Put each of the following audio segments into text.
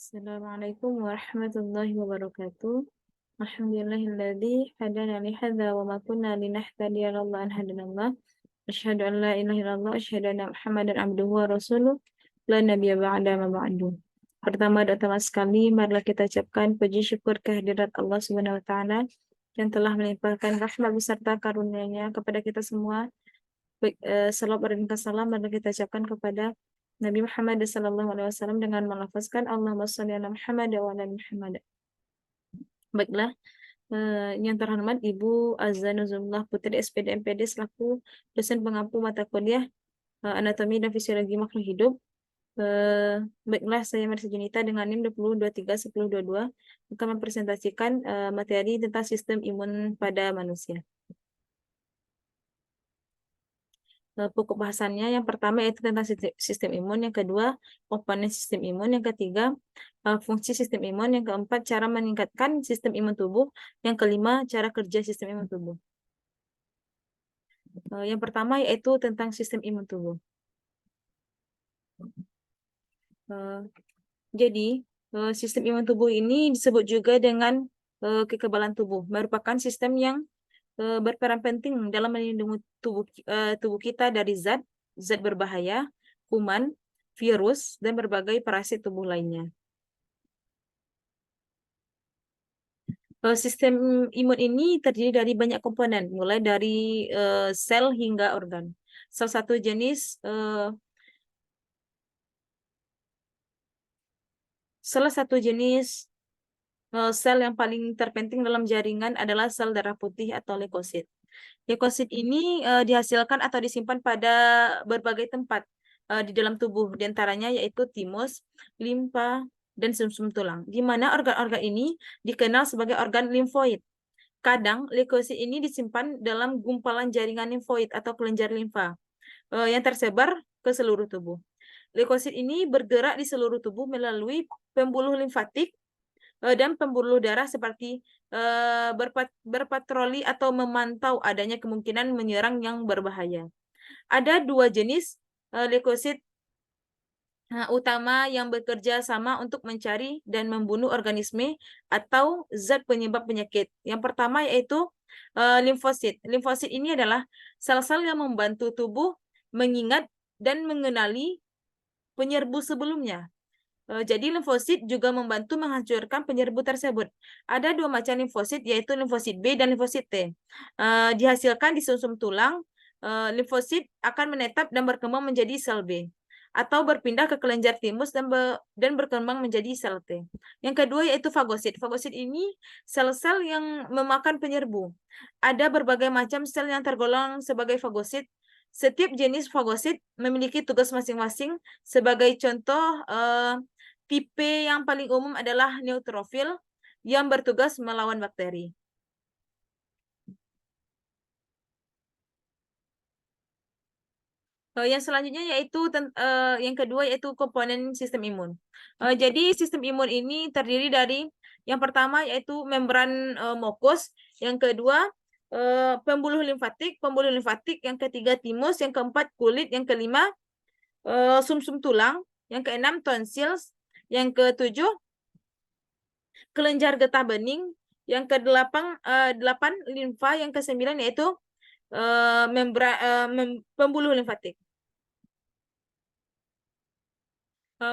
Assalamualaikum warahmatullahi wabarakatuh. Alhamdulillahilladzi hadana li hadza wa ma kunna linahtadiya laula an hadanallah. Asyhadu an la ilaha illallah, asyhadu anna Muhammadan abduhu wa rasuluh. La nabiyya ba'da ma ba'du. Pertama sekali, marilah kita ucapkan puji syukur kehadirat Allah Subhanahu wa taala yang telah melimpahkan rahmat beserta karunia-Nya kepada kita semua. Salawat dan salam marilah kita ucapkan kepada Nabi Muhammad SAW dengan melafazkan Allahumma sholli ala Muhammad wa ala Muhammad. Baiklah, yang terhormat Ibu Azza Nuzullah Putri SPD MPD selaku dosen pengampu mata kuliah Anatomi dan Fisiologi Makhluk Hidup. Baiklah, saya Mercy Junita dengan NIM 20231022 akan mempresentasikan materi tentang sistem imun pada manusia. Pokok bahasannya yang pertama yaitu tentang sistem imun, yang kedua komponen sistem imun, yang ketiga fungsi sistem imun, yang keempat cara meningkatkan sistem imun tubuh, yang kelima cara kerja sistem imun tubuh. Yang pertama yaitu tentang sistem imun tubuh. Jadi sistem imun tubuh ini disebut juga dengan kekebalan tubuh, merupakan sistem yang berperan penting dalam melindungi tubuh kita dari zat berbahaya, kuman, virus, dan berbagai parasit tubuh lainnya. Sistem imun ini terdiri dari banyak komponen, mulai dari sel hingga organ. Salah satu jenis sel yang paling terpenting dalam jaringan adalah sel darah putih atau leukosit. Leukosit ini dihasilkan atau disimpan pada berbagai tempat di dalam tubuh, diantaranya yaitu timus, limfa, dan sumsum tulang, di mana organ-organ ini dikenal sebagai organ limfoid. Kadang leukosit ini disimpan dalam gumpalan jaringan limfoid atau kelenjar limfa yang tersebar ke seluruh tubuh. Leukosit ini bergerak di seluruh tubuh melalui pembuluh limfatik dan pembuluh darah seperti berpatroli atau memantau adanya kemungkinan menyerang yang berbahaya. Ada dua jenis leukosit utama yang bekerja sama untuk mencari dan membunuh organisme atau zat penyebab penyakit. Yang pertama yaitu limfosit. Limfosit ini adalah sel-sel yang membantu tubuh mengingat dan mengenali penyerbu sebelumnya. Jadi limfosit juga membantu menghancurkan penyerbu tersebut. Ada dua macam limfosit, yaitu limfosit B dan limfosit T. Dihasilkan di sumsum tulang, limfosit akan menetap dan berkembang menjadi sel B, atau berpindah ke kelenjar timus dan berkembang menjadi sel T. Yang kedua yaitu fagosit. Fagosit ini sel-sel yang memakan penyerbu. Ada berbagai macam sel yang tergolong sebagai fagosit. Setiap jenis fagosit memiliki tugas masing-masing. Sebagai contoh, tipe yang paling umum adalah neutrofil yang bertugas melawan bakteri. Yang selanjutnya yaitu yang kedua yaitu komponen sistem imun. Jadi sistem imun ini terdiri dari yang pertama yaitu membran mukus, yang kedua pembuluh limfatik, yang ketiga timus, yang keempat kulit, yang kelima sumsum tulang, yang keenam tonsil, yang ketujuh kelenjar getah bening, yang kedelapan limfa, yang kesembilan yaitu pembuluh limfatik.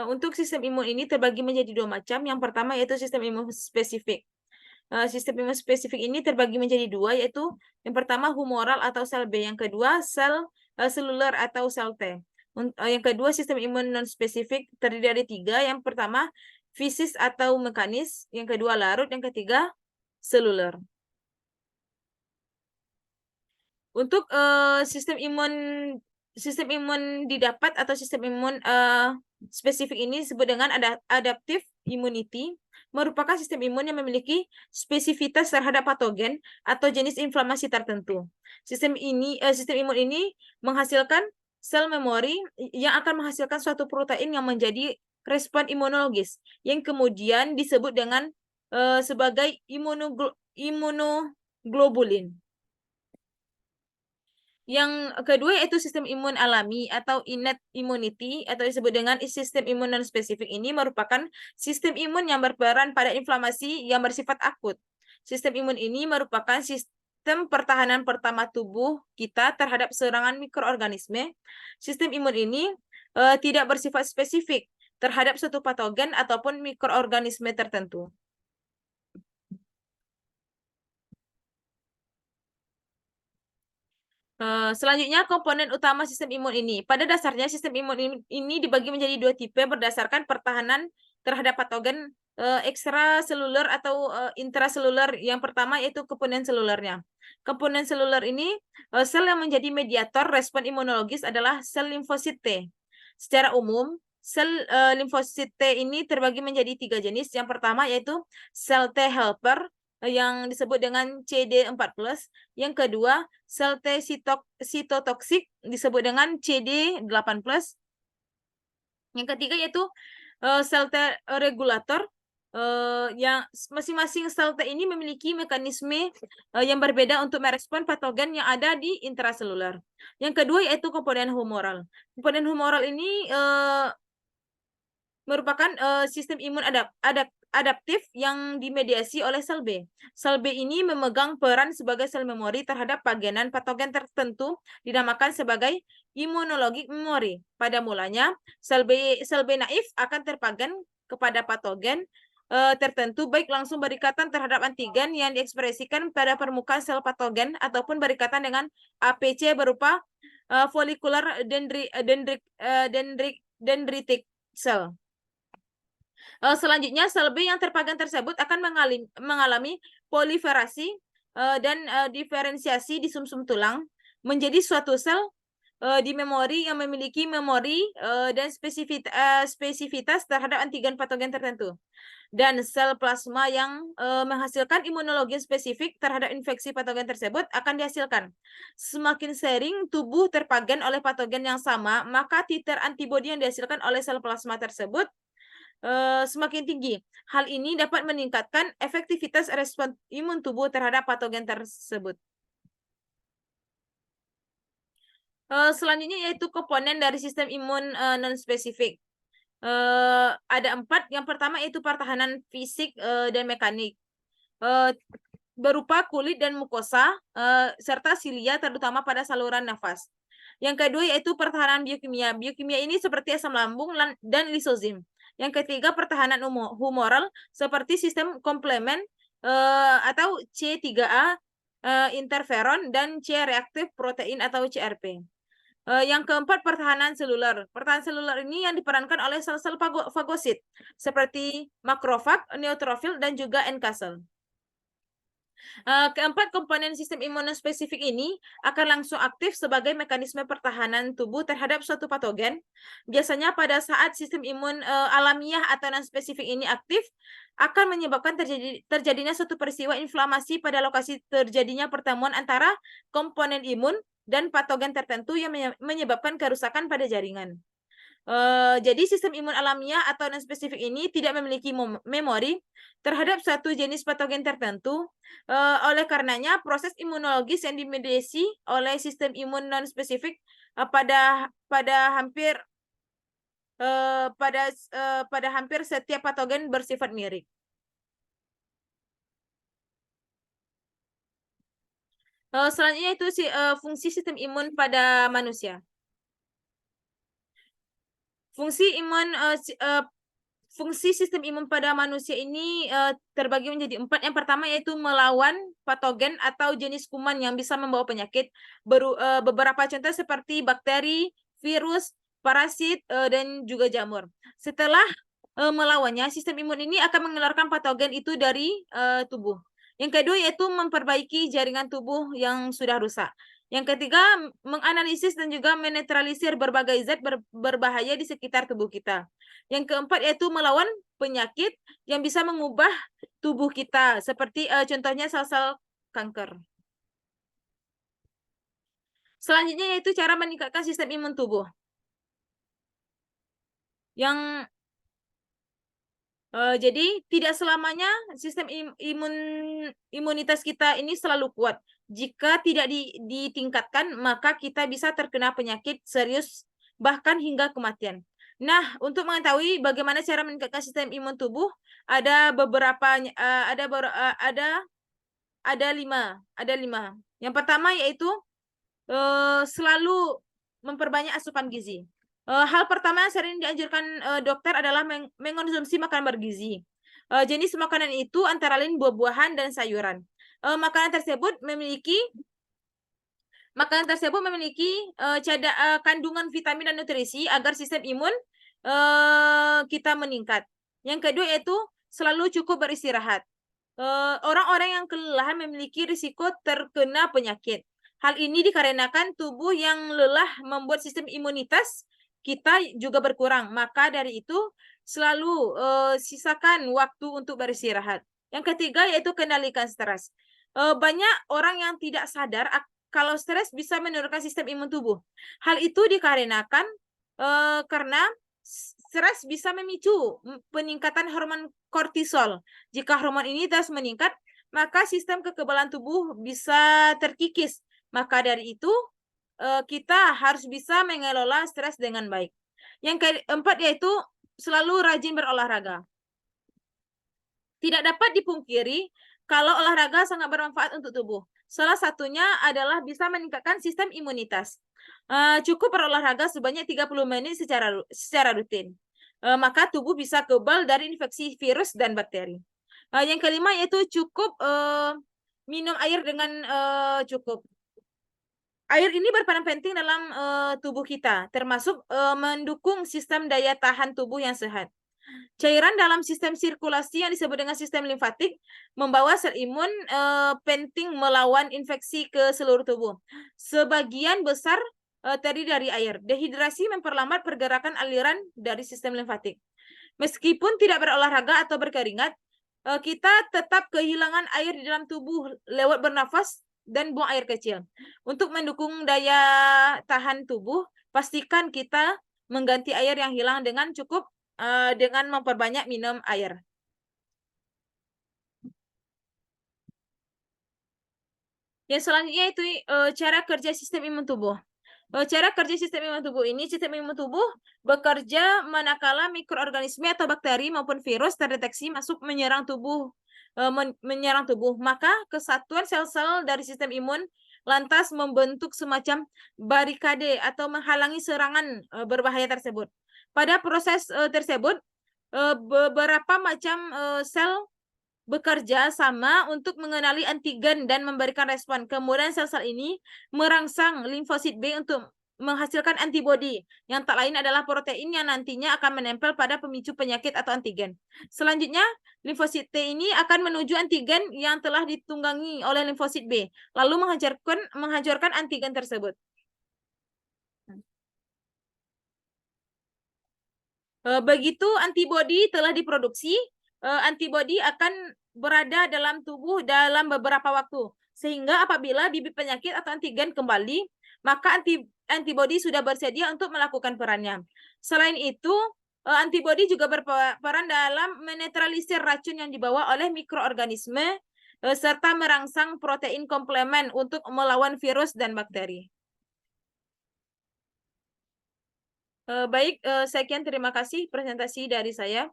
Untuk sistem imun ini terbagi menjadi dua macam. Yang pertama yaitu sistem imun spesifik. Sistem imun spesifik ini terbagi menjadi dua, yaitu yang pertama humoral atau sel B, yang kedua sel seluler atau sel T. Yang kedua sistem imun non spesifik terdiri dari tiga. Yang pertama fisis atau mekanis, yang kedua larut, yang ketiga seluler. Untuk sistem imun didapat atau sistem imun spesifik ini disebut dengan adaptive immunity, merupakan sistem imun yang memiliki spesifitas terhadap patogen atau jenis inflamasi tertentu. Sistem imun ini menghasilkan sel memori yang akan menghasilkan suatu protein yang menjadi respon imunologis, yang kemudian disebut dengan sebagai imunoglobulin. Yang kedua yaitu sistem imun alami atau innate immunity atau disebut dengan sistem imun non spesifik ini merupakan sistem imun yang berperan pada inflamasi yang bersifat akut. Sistem imun ini merupakan sistem pertahanan pertama tubuh kita terhadap serangan mikroorganisme. Sistem imun ini tidak bersifat spesifik terhadap suatu patogen ataupun mikroorganisme tertentu. Selanjutnya, komponen utama sistem imun ini. Pada dasarnya, sistem imun ini dibagi menjadi dua tipe berdasarkan pertahanan terhadap patogen ekstraseluler atau intraseluler. Yang pertama yaitu komponen selulernya. Komponen seluler ini, sel yang menjadi mediator respon imunologis adalah sel limfosit T. Secara umum, sel limfosit T ini terbagi menjadi tiga jenis. Yang pertama yaitu sel T helper, yang disebut dengan CD4+. Yang kedua, sel T sitotoksik disebut dengan CD8+. Yang ketiga yaitu sel T regulator, yang masing-masing sel T ini memiliki mekanisme yang berbeda untuk merespon patogen yang ada di intraseluler. Yang kedua yaitu komponen humoral. Komponen humoral ini merupakan sistem imun adaptif yang dimediasi oleh sel B. Sel B ini memegang peran sebagai sel memori terhadap pagenan patogen tertentu dinamakan sebagai imunologi memori. Pada mulanya, sel B naif akan terpagen kepada patogen tertentu baik langsung berikatan terhadap antigen yang diekspresikan pada permukaan sel patogen ataupun berikatan dengan APC berupa follicular dendritic cell. Selanjutnya, sel B yang terpagen tersebut akan mengalami proliferasi dan diferensiasi di sumsum tulang menjadi suatu sel di memori yang memiliki memori dan spesifitas terhadap antigen patogen tertentu. Dan sel plasma yang menghasilkan imunologi spesifik terhadap infeksi patogen tersebut akan dihasilkan. Semakin sering tubuh terpagen oleh patogen yang sama, maka titer antibodi yang dihasilkan oleh sel plasma tersebut semakin tinggi. Hal ini dapat meningkatkan efektivitas respon imun tubuh terhadap patogen tersebut. Selanjutnya yaitu komponen dari sistem imun non-spesifik. Ada 4. Yang pertama yaitu pertahanan fisik dan mekanik. Berupa kulit dan mukosa, serta silia terutama pada saluran nafas. Yang kedua yaitu pertahanan biokimia. Biokimia ini seperti asam lambung dan lisozim. Yang ketiga pertahanan humoral seperti sistem komplement atau C3A, interferon, dan C reaktif protein atau CRP. Yang keempat pertahanan seluler. Pertahanan seluler ini yang diperankan oleh sel-sel fagosit seperti makrofag, neutrofil, dan juga NK cell. Keempat, komponen sistem imunospesifik ini akan langsung aktif sebagai mekanisme pertahanan tubuh terhadap suatu patogen. Biasanya pada saat sistem imun alamiah atau non-spesifik ini aktif, akan menyebabkan terjadinya suatu peristiwa inflamasi pada lokasi terjadinya pertemuan antara komponen imun dan patogen tertentu yang menyebabkan kerusakan pada jaringan. Jadi sistem imun alamiah atau non-spesifik ini tidak memiliki memori terhadap satu jenis patogen tertentu. Oleh karenanya, proses imunologis yang dimediasi oleh sistem imun non-spesifik pada hampir setiap patogen bersifat mirip. Selanjutnya itu fungsi sistem imun pada manusia. Fungsi sistem imun pada manusia ini terbagi menjadi 4. Yang pertama yaitu melawan patogen atau jenis kuman yang bisa membawa penyakit. Beberapa contoh seperti bakteri, virus, parasit, dan juga jamur. Setelah melawannya, sistem imun ini akan mengeluarkan patogen itu dari tubuh. Yang kedua yaitu memperbaiki jaringan tubuh yang sudah rusak. Yang ketiga, menganalisis dan juga menetralisir berbagai zat berbahaya di sekitar tubuh kita. Yang keempat yaitu melawan penyakit yang bisa mengubah tubuh kita, seperti contohnya sel-sel kanker. Selanjutnya yaitu cara meningkatkan sistem imun tubuh. Yang Jadi tidak selamanya sistem imunitas kita ini selalu kuat. Jika tidak ditingkatkan, maka kita bisa terkena penyakit serius bahkan hingga kematian. Nah, untuk mengetahui bagaimana cara meningkatkan sistem imun tubuh, ada beberapa ada lima. Yang pertama yaitu selalu memperbanyak asupan gizi. Hal pertama yang sering dianjurkan dokter adalah mengonsumsi makanan bergizi. Jenis makanan itu antara lain buah-buahan dan sayuran. Makanan tersebut memiliki kandungan vitamin dan nutrisi agar sistem imun kita meningkat. Yang kedua yaitu selalu cukup beristirahat. Orang-orang yang kelelahan memiliki risiko terkena penyakit. Hal ini dikarenakan tubuh yang lelah membuat sistem imunitas kita juga berkurang. Maka dari itu selalu sisakan waktu untuk beristirahat. Yang ketiga yaitu kendalikan stres. Banyak orang yang tidak sadar kalau stres bisa menurunkan sistem imun tubuh. Hal itu dikarenakan karena stres bisa memicu peningkatan hormon kortisol. Jika hormon ini terus meningkat, maka sistem kekebalan tubuh bisa terkikis. Maka dari itu, kita harus bisa mengelola stres dengan baik. Yang keempat yaitu selalu rajin berolahraga. Tidak dapat dipungkiri kalau olahraga sangat bermanfaat untuk tubuh. Salah satunya adalah bisa meningkatkan sistem imunitas. Cukup berolahraga sebanyak 30 menit secara rutin. Maka tubuh bisa kebal dari infeksi virus dan bakteri. Yang kelima yaitu cukup minum air dengan cukup. Air ini berperan penting dalam tubuh kita, termasuk mendukung sistem daya tahan tubuh yang sehat. Cairan dalam sistem sirkulasi yang disebut dengan sistem limfatik membawa sel imun penting melawan infeksi ke seluruh tubuh. Sebagian besar terdiri dari air. Dehidrasi memperlambat pergerakan aliran dari sistem limfatik. Meskipun tidak berolahraga atau berkeringat, kita tetap kehilangan air di dalam tubuh lewat bernafas dan buang air kecil. Untuk mendukung daya tahan tubuh, pastikan kita mengganti air yang hilang dengan cukup dengan memperbanyak minum air. Yang selanjutnya itu cara kerja sistem imun tubuh. Cara kerja sistem imun tubuh ini, sistem imun tubuh bekerja manakala mikroorganisme atau bakteri maupun virus terdeteksi masuk menyerang tubuh, maka kesatuan sel-sel dari sistem imun lantas membentuk semacam barikade atau menghalangi serangan berbahaya tersebut. Pada proses tersebut, beberapa macam sel bekerja sama untuk mengenali antigen dan memberikan respon. Kemudian sel-sel ini merangsang limfosit B untuk menghasilkan antibodi, yang tak lain adalah protein yang nantinya akan menempel pada pemicu penyakit atau antigen. Selanjutnya, limfosit T ini akan menuju antigen yang telah ditunggangi oleh limfosit B, lalu menghancurkan antigen tersebut. Begitu antibodi telah diproduksi, antibodi akan berada dalam tubuh dalam beberapa waktu. Sehingga apabila bibit penyakit atau antigen kembali, maka antibodi sudah bersedia untuk melakukan perannya. Selain itu, antibodi juga berperan dalam menetralisir racun yang dibawa oleh mikroorganisme serta merangsang protein komplemen untuk melawan virus dan bakteri. Baik, sekian terima kasih presentasi dari saya.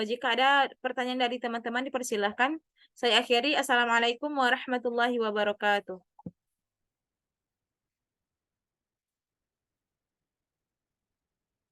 Jika ada pertanyaan dari teman-teman dipersilahkan. Saya akhiri. Assalamualaikum warahmatullahi wabarakatuh.